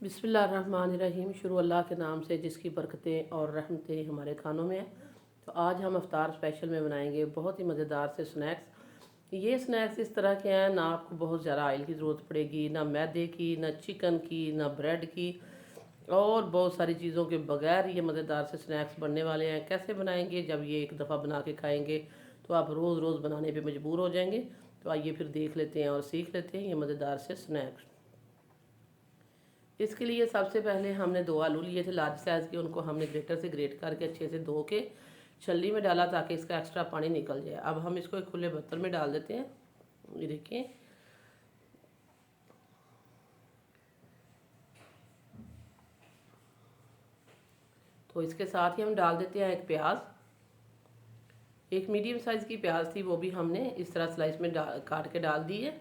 बिस्मिल्लाहिर्रहमानिर्रहीम। शुरू अल्लाह के नाम से जिसकी बरकतें और रहमतें हमारे खानों में हैं। तो आज हम इफ्तार स्पेशल में बनाएंगे बहुत ही मज़ेदार से स्नैक्स। ये स्नैक्स इस तरह के हैं, ना आपको बहुत ज़्यादा ऑयल की ज़रूरत पड़ेगी, ना मैदे की, ना चिकन की, ना ब्रेड की, और बहुत सारी चीज़ों के बगैर ये मज़ेदार से स्नैक्स बनने वाले हैं। कैसे बनाएंगे? जब ये एक दफ़ा बना के खाएंगे तो आप रोज़ रोज़ बनाने पे मजबूर हो जाएंगे। तो आइए फिर देख लेते हैं और सीख लेते हैं ये मज़ेदार से स्नैक्स। इसके लिए सबसे पहले हमने 2 आलू लिए थे लार्ज साइज़ के। उनको हमने ग्रेटर से ग्रेट करके अच्छे से धो के छलनी में डाला ताकि इसका एक्स्ट्रा पानी निकल जाए। अब हम इसको एक खुले बर्तन में डाल देते हैं। ये देखिए, तो इसके साथ ही हम डाल देते हैं एक प्याज। एक मीडियम साइज़ की प्याज थी, वो भी हमने इस तरह स्लाइस में काट के डाल दी है।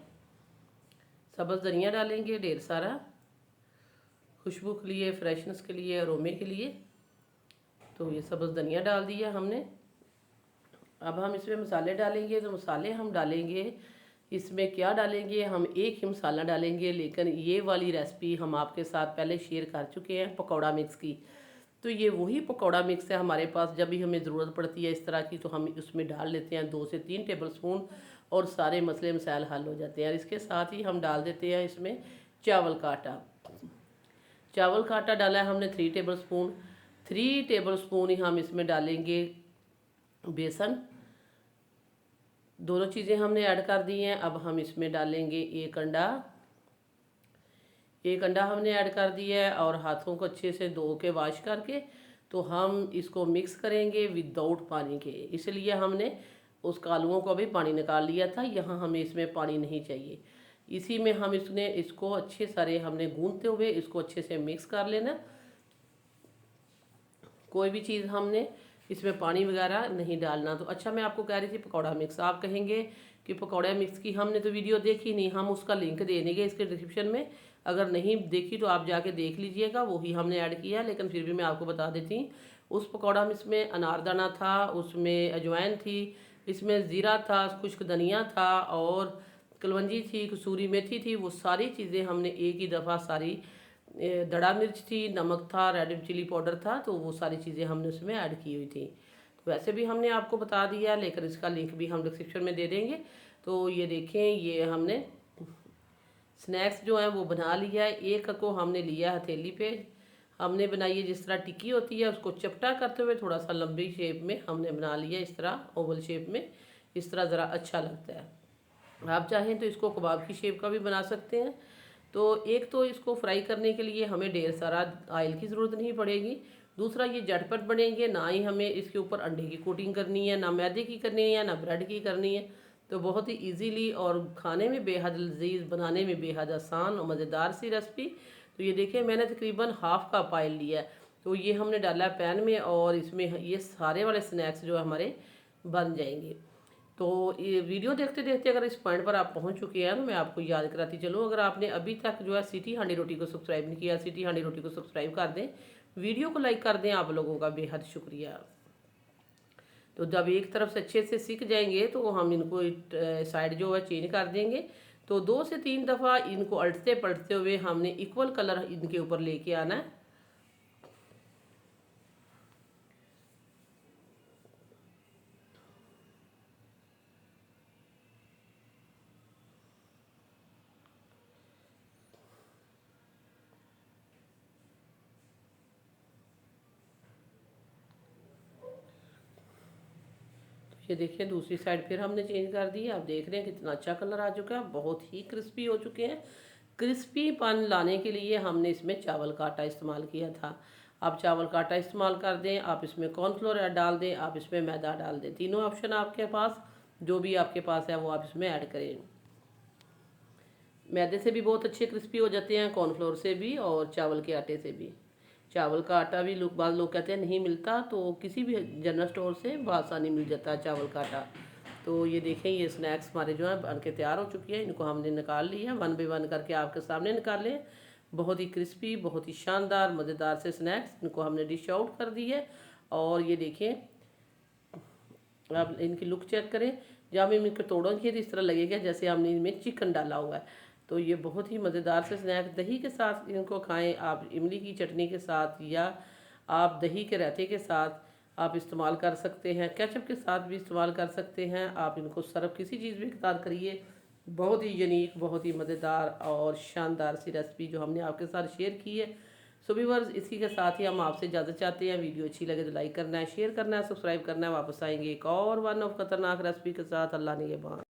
सब्ज़ धनिया डालेंगे ढेर सारा, खुशबू के लिए, फ्रेशनेस के लिए, अरोमे के लिए। तो ये सब्ज़ धनिया डाल दिया हमने। अब हम इसमें मसाले डालेंगे। तो मसाले हम डालेंगे, इसमें क्या डालेंगे, हम एक ही मसाला डालेंगे, लेकिन ये वाली रेसिपी हम आपके साथ पहले शेयर कर चुके हैं पकौड़ा मिक्स की। तो ये वही पकौड़ा मिक्स है हमारे पास। जब भी हमें ज़रूरत पड़ती है इस तरह की तो हम उसमें डाल लेते हैं 2 से 3 टेबल स्पून, और सारे मसले मसाइल हल हो जाते हैं। और इसके साथ ही हम डाल देते हैं इसमें चावल का आटा। चावल का आटा डाला है हमने 3 टेबल स्पून। 3 टेबल स्पून ही हम इसमें डालेंगे बेसन। दोनों चीज़ें हमने ऐड कर दी हैं। अब हम इसमें डालेंगे एक अंडा। एक अंडा हमने ऐड कर दिया है, और हाथों को अच्छे से धो के वॉश करके तो हम इसको मिक्स करेंगे विदाउट पानी के। इसलिए हमने उस आलूओं को भी पानी निकाल लिया था, यहाँ हमें इसमें पानी नहीं चाहिए। इसी में हम इसको अच्छे सारे हमने गूंथते हुए इसको अच्छे से मिक्स कर लेना। कोई भी चीज़ हमने इसमें पानी वगैरह नहीं डालना। तो अच्छा, मैं आपको कह रही थी पकौड़ा मिक्स, आप कहेंगे कि पकौड़ा मिक्स की हमने तो वीडियो देखी नहीं। हम उसका लिंक दे देंगे इसके डिस्क्रिप्शन में, अगर नहीं देखी तो आप जाके देख लीजिएगा, वही हमने ऐड किया। लेकिन फिर भी मैं आपको बता देती हूँ, उस पकौड़ा मिक्स में अनारदाना था, उसमें अजवाइन थी, इसमें ज़ीरा था, खुश्क धनिया था, और कलवंजी थी, कसूरी मेथी थी। वो सारी चीज़ें हमने एक ही दफ़ा सारी, दड़ा मिर्च थी, नमक था, रेड चिली पाउडर था, तो वो सारी चीज़ें हमने उसमें ऐड की हुई थी। तो वैसे भी हमने आपको बता दिया, लेकिन इसका लिंक भी हम डिस्क्रिप्शन में दे देंगे। तो ये देखें, ये हमने स्नैक्स जो हैं वो बना लिया है। एक को हमने लिया हथेली पे, हमने बनाई है जिस तरह टिक्की होती है, उसको चपटा करते हुए थोड़ा सा लंबी शेप में हमने बना लिया, इस तरह ओवल शेप में। इस तरह ज़रा अच्छा लगता है। आप चाहें तो इसको कबाब की शेप का भी बना सकते हैं। तो एक तो इसको फ्राई करने के लिए हमें ढेर सारा ऑयल की ज़रूरत नहीं पड़ेगी। दूसरा, ये झटपट बनेंगे, ना ही हमें इसके ऊपर अंडे की कोटिंग करनी है, ना मैदे की करनी है, ना ब्रेड की करनी है। तो बहुत ही इजीली और खाने में बेहद लजीज, बनाने में बेहद आसान और मज़ेदार सी रेसिपी। तो ये देखिए, मैंने तकरीबन हाफ कप ऑयल लिया है। तो ये हमने डाला है पैन में, और इसमें ये सारे वाले स्नैक्स जो हमारे बन जाएंगे। तो ये वीडियो देखते देखते अगर इस पॉइंट पर आप पहुंच चुके हैं तो मैं आपको याद कराती चलूँ, अगर आपने अभी तक जो है सिटी हांडी रोटी को सब्सक्राइब नहीं किया, सिटी हांडी रोटी को सब्सक्राइब कर दें, वीडियो को लाइक कर दें। आप लोगों का बेहद शुक्रिया। तो जब एक तरफ से अच्छे से सीख जाएंगे तो हम इनको साइड जो है चेंज कर देंगे। तो 2 से 3 दफ़ा इनको अलटते पलटते हुए हमने इक्वल कलर इनके ऊपर लेके आना है। ये देखिए, दूसरी साइड फिर हमने चेंज कर दी है। आप देख रहे हैं कितना अच्छा कलर आ चुका है, बहुत ही क्रिस्पी हो चुके हैं। क्रिस्पीपन लाने के लिए हमने इसमें चावल का आटा इस्तेमाल किया था। आप चावल का आटा इस्तेमाल कर दें, आप इसमें कॉर्नफ्लोर डाल दें, आप इसमें मैदा डाल दें। तीनों ऑप्शन आपके पास, जो भी आपके पास है वो आप इसमें ऐड करें। मैदे से भी बहुत अच्छे क्रिस्पी हो जाते हैं, कॉर्नफ्लोर से भी, और चावल के आटे से भी। चावल का आटा भी बाद लोग कहते हैं नहीं मिलता, तो किसी भी जनरल स्टोर से बआसानी मिल जाता है चावल का आटा। तो ये देखें, ये स्नैक्स हमारे जो है बन के तैयार हो चुकी है। इनको हमने निकाल लिया, 1 बाय 1 करके आपके सामने निकाले। बहुत ही क्रिस्पी, बहुत ही शानदार मज़ेदार से स्नैक्स, इनको हमने डिश आउट कर दी है। और ये देखें, आप इनकी लुक चेक करें। जब हम इनको तोड़ेंगे तो इस तरह लगेगा जैसे हमने इनमें चिकन डाला हुआ है। तो ये बहुत ही मज़ेदार से स्नैक, दही के साथ इनको खाएं आप, इमली की चटनी के साथ, या आप दही के रायते के साथ आप इस्तेमाल कर सकते हैं, केचप के साथ भी इस्तेमाल कर सकते हैं। आप इनको सर्व किसी चीज़ में इख्तियार करिए। बहुत ही यूनिक, बहुत ही मज़ेदार और शानदार सी रेसिपी जो हमने आपके साथ शेयर की है। सो व्यूअर्स, इसी के साथ ही हम आपसे इजाज़त चाहते हैं। वीडियो अच्छी लगे तो लाइक करना है, शेयर करना है, सब्सक्राइब करना है। वापस आएंगे एक और वन ऑफ खतरनाक रेसिपी के साथ। अल्लाह निगहबान।